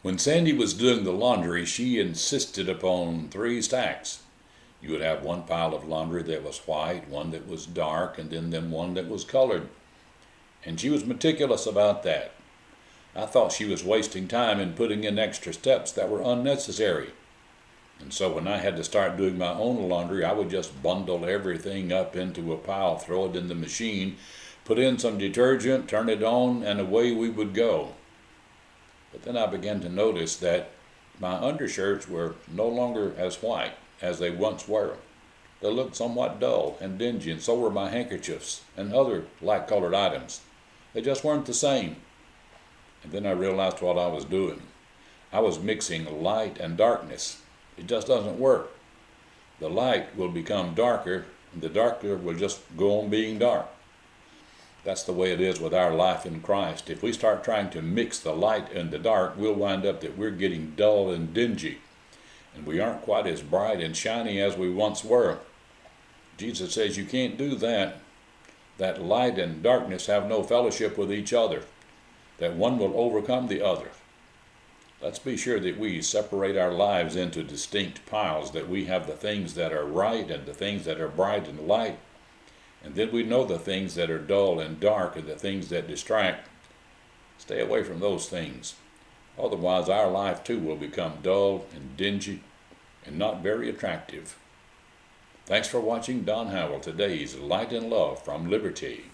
When Sandy was doing the laundry, she insisted upon 3 stacks. You would have one pile of laundry that was white, one that was dark, and then one that was colored. And she was meticulous about that. I thought she was wasting time and putting in extra steps that were unnecessary. And so when I had to start doing my own laundry, I would just bundle everything up into a pile, throw it in the machine, put in some detergent, turn it on, and away we would go. But then I began to notice that my undershirts were no longer as white as they once were. They looked somewhat dull and dingy, and so were my handkerchiefs and other light-colored items. They just weren't the same. And then I realized what I was doing. I was mixing light and darkness. It just doesn't work. The light will become darker, and the darker will just go on being dark. That's the way it is with our life in Christ. If we start trying to mix the light and the dark, we'll wind up that we're getting dull and dingy, and we aren't quite as bright and shiny as we once were. Jesus says you can't do that. That light and darkness have no fellowship with each other, that one will overcome the other. Let's be sure that we separate our lives into distinct piles, that we have the things that are right and the things that are bright and light, and then we know the things that are dull and dark and the things that distract. Stay away from those things. Otherwise, our life too will become dull and dingy and not very attractive. Thanks for watching Don Howell, today's Light and Love from Liberty.